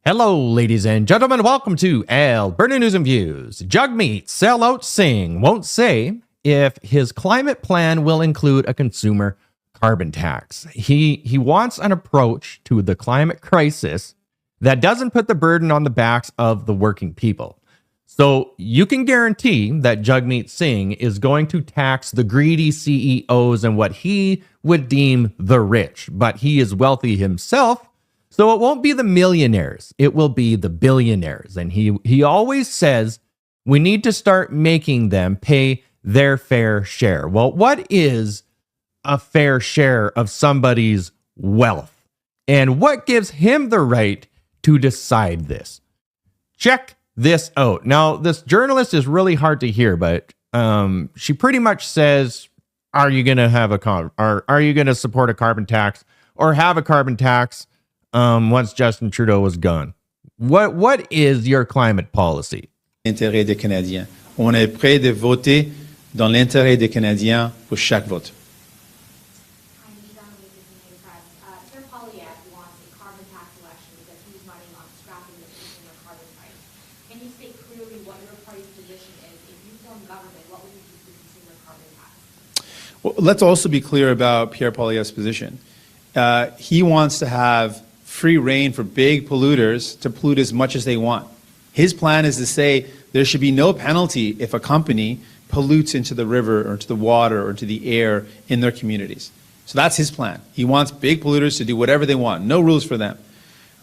Hello, ladies and gentlemen. Welcome to Alberta News and Views. Jagmeet, sellout Singh, won't say if his climate plan will include a consumer carbon tax. He wants an approach to the climate crisis that doesn't put the burden on the backs of the working people. So you can guarantee that Jagmeet Singh is going to tax the greedy CEOs and what he would deem the rich. But he is wealthy himself, so it won't be the millionaires, it will be the billionaires. And he always says we need to start making them pay their fair share. Well, what is a fair share of somebody's wealth? And what gives him the right to decide this? Check this out. Now, this journalist is really hard to hear, but she pretty much says, are you going to are you going to support a carbon tax or have a carbon tax once Justin Trudeau was gone? What is your climate policy? L'intérêt des Canadiens. On est prêt de voter dans l'intérêt des Canadiens pour chaque vote. Can you state clearly what your party's position is? If you form government, what would you do to the consumer carbon tax? Well, let's also be clear about Pierre Poilievre's position. He wants to have free reign for big polluters to pollute as much as they want. His plan is to say there should be no penalty if a company pollutes into the river or into the water or into the air in their communities. So that's his plan. He wants big polluters to do whatever they want, no rules for them.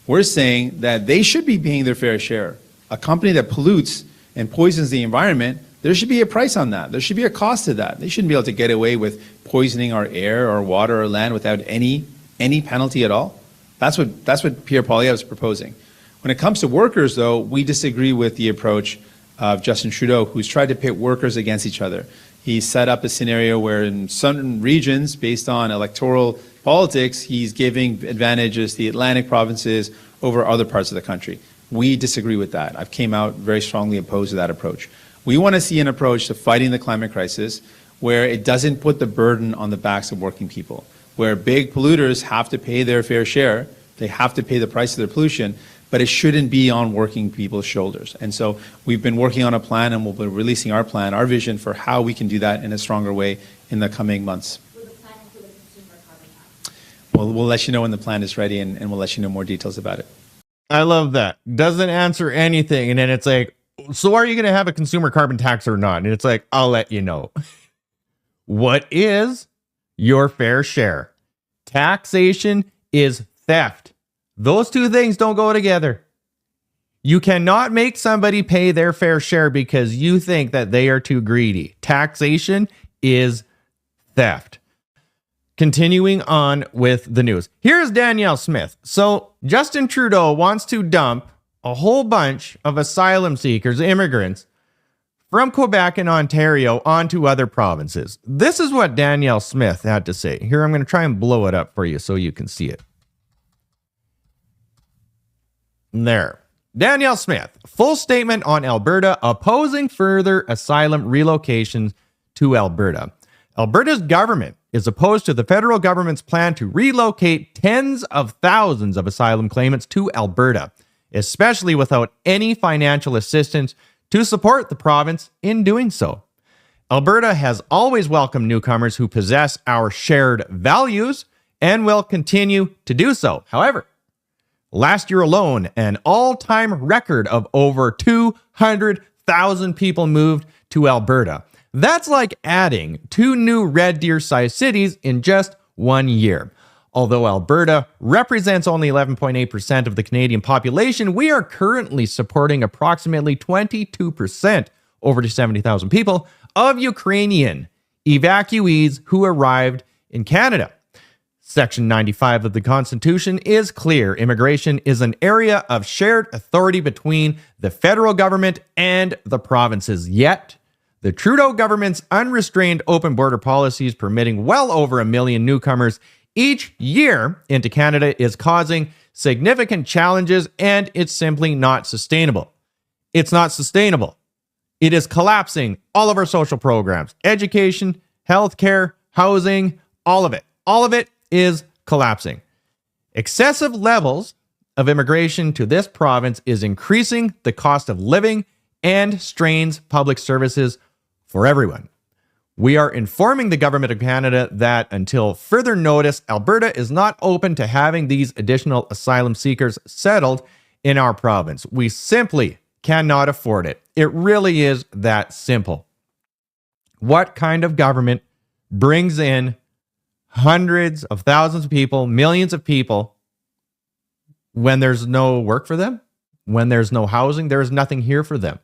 We're saying that they should be paying their fair share. A company that pollutes and poisons the environment, there should be a price on that. There should be a cost to that. They shouldn't be able to get away with poisoning our air or water or land without any penalty at all. That's what Pierre Poilievre is proposing. When it comes to workers, though, we disagree with the approach of Justin Trudeau, who's tried to pit workers against each other. He set up a scenario where in certain regions, based on electoral politics, he's giving advantages to the Atlantic provinces over other parts of the country. We disagree with that. I've came out very strongly opposed to that approach. We want to see an approach to fighting the climate crisis where it doesn't put the burden on the backs of working people, where big polluters have to pay their fair share, they have to pay the price of their pollution, but it shouldn't be on working people's shoulders. And so we've been working on a plan, and we'll be releasing our plan, our vision for how we can do that in a stronger way in the coming months. Will the plan include a consumer carbon tax? We'll let you know when the plan is ready, and we'll let you know more details about it. I love that. Doesn't answer anything. And then it's like, so are you going to have a consumer carbon tax or not? And it's like, I'll let you know. What is your fair share? Taxation is theft. Those two things don't go together. You cannot make somebody pay their fair share because you think that they are too greedy. Taxation is theft. Continuing on with the news. Here's Danielle Smith. So Justin Trudeau wants to dump a whole bunch of asylum seekers, immigrants, from Quebec and Ontario onto other provinces. This is what Danielle Smith had to say. Here, I'm going to try and blow it up for you so you can see it. There. Danielle Smith, full statement on Alberta opposing further asylum relocations to Alberta. Alberta's government is opposed to the federal government's plan to relocate tens of thousands of asylum claimants to Alberta, especially without any financial assistance to support the province in doing so. Alberta has always welcomed newcomers who possess our shared values and will continue to do so. However, last year alone, an all-time record of over 200,000 people moved to Alberta. That's like adding 2 new Red Deer-sized cities in just 1 year. Although Alberta represents only 11.8% of the Canadian population, we are currently supporting approximately 22%, over 70,000 people, of Ukrainian evacuees who arrived in Canada. Section 95 of the Constitution is clear. Immigration is an area of shared authority between the federal government and the provinces. Yet, the Trudeau government's unrestrained open border policies permitting well over 1 million newcomers each year into Canada is causing significant challenges, and it's simply not sustainable. It's not sustainable. It is collapsing all of our social programs, education, healthcare, housing, all of it. All of it is collapsing. Excessive levels of immigration to this province is increasing the cost of living and strains public services for everyone. We are informing the Government of Canada that until further notice, Alberta is not open to having these additional asylum seekers settled in our province. We simply cannot afford it. It really is that simple. What kind of government brings in hundreds of thousands of people, millions of people, when there's no work for them, when there's no housing, there's nothing here for them?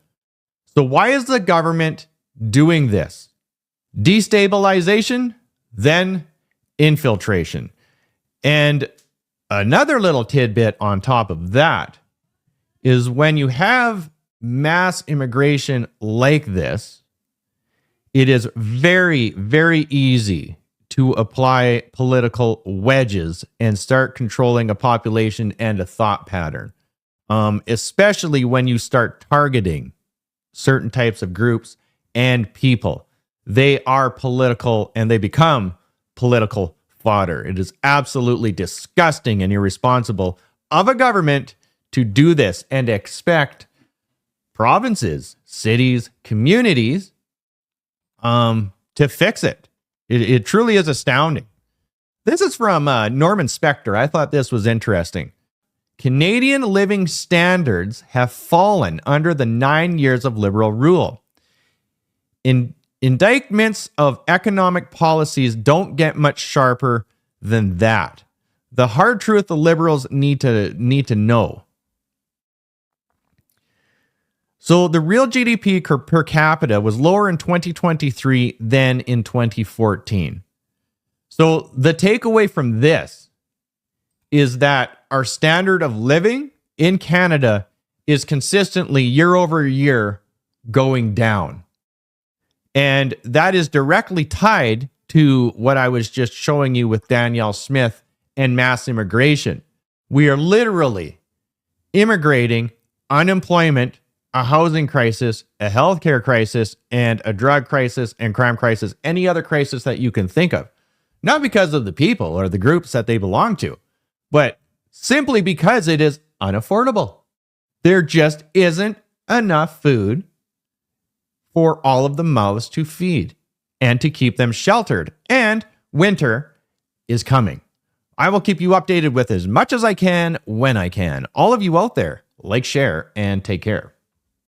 So why is the government doing this? Destabilization, then infiltration. And another little tidbit on top of that is when you have mass immigration like this, it is very, very easy to apply political wedges and start controlling a population and a thought pattern, especially when you start targeting certain types of groups and people. They are political and they become political fodder. It is absolutely disgusting and irresponsible of a government to do this and expect provinces, cities, communities to fix it. It truly is astounding. This is from Norman Spector. I thought this was interesting. Canadian living standards have fallen under the 9 years of Liberal rule. Indictments of economic policies don't get much sharper than that. The hard truth the Liberals need to know. So the real GDP per capita was lower in 2023 than in 2014. So the takeaway from this is that our standard of living in Canada is consistently year over year going down. And that is directly tied to what I was just showing you with Danielle Smith and mass immigration. We are literally immigrating unemployment, a housing crisis, a healthcare crisis, and a drug crisis and crime crisis, any other crisis that you can think of. Not because of the people or the groups that they belong to, but simply because it is unaffordable. There just isn't enough food for all of the mouths to feed and to keep them sheltered. And winter is coming. I will keep you updated with as much as I can when I can. All of you out there, like, share, and take care.